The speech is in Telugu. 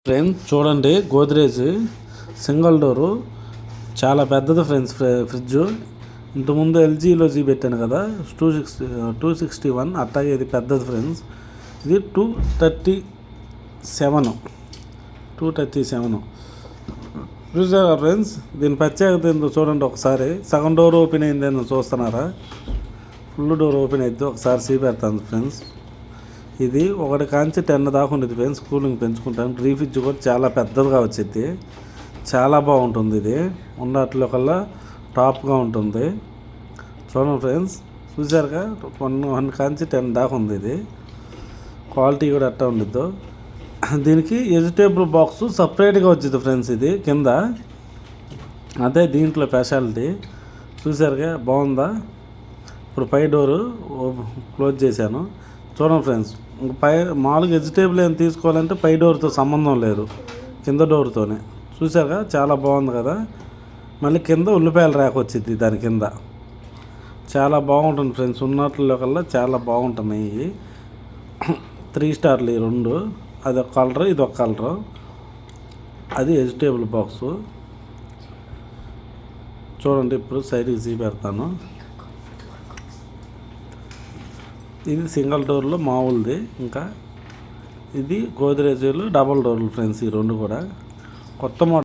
ఫ్రెండ్స్ చూడండి, గోద్రేజ్ సింగిల్ డోరు చాలా పెద్దది ఫ్రెండ్స్. ఫ్రిడ్జ్ ఇంతకుముందు ఎల్జీలో పెట్టాను కదా, 261 అట్లాగే ఇది పెద్దది ఫ్రెండ్స్. ఇది 237 చూసారా ఫ్రెండ్స్. దీని ప్రత్యేకత ఏందో చూడండి ఒకసారి. సగం డోర్ ఓపెన్ అయిందేమో చూస్తున్నారా, ఫుల్ డోర్ ఓపెన్ అయితే ఒకసారి చూపెడతాను ఫ్రెండ్స్. ఇది 1 కాంచి 10 దాకా ఉండేది ఫ్రెండ్స్. కూలింగ్ పెంచుకుంటాను. రీఫ్రిడ్జ్ కూడా చాలా పెద్దదిగా వచ్చింది, చాలా బాగుంటుంది. ఇది ఉన్నట్లో కల్లా టాప్గా ఉంటుంది. చూడండి ఫ్రెండ్స్, చూసారుగా 1 కాంచి 10 దాకా ఉంది. ఇది క్వాలిటీ కూడా ఎట్టా ఉండిద్దో. దీనికి వెజిటేబుల్ బాక్స్ సపరేట్గా వచ్చింది ఫ్రెండ్స్. ఇది కింద అదే దీంట్లో స్పెషాలిటీ. చూసారుగా బాగుందా. ఇప్పుడు పై డోరు క్లోజ్ చేశాను. చూడండి ఫ్రెండ్స్, పై మామూలుగా వెజిటేబుల్ ఏం తీసుకోవాలంటే పై డోర్తో సంబంధం లేదు, కింద డోర్తోనే. చూసారుగా చాలా బాగుంది కదా. మళ్ళీ కింద ఉల్లిపాయల ర్యాక్ వచ్చింది దాని కింద. చాలా బాగుంటుంది ఫ్రెండ్స్. ఉన్నట్లో కల్లా చాలా బాగుంటున్నాయి. 3 స్టార్లు ఈ 2. అది ఒక కలరు, ఇది ఒక కలరు. అది వెజిటేబుల్ బాక్సు. చూడండి, ఇప్పుడు సైడ్కి పెడతాను. ఇది సింగిల్ డోర్లో మామూలుది. ఇంకా ఇది గోద్రేజ్లో డబల్ డోర్లు ఫ్రెండ్స్. ఈ 2 కూడా కొత్త మోడల్.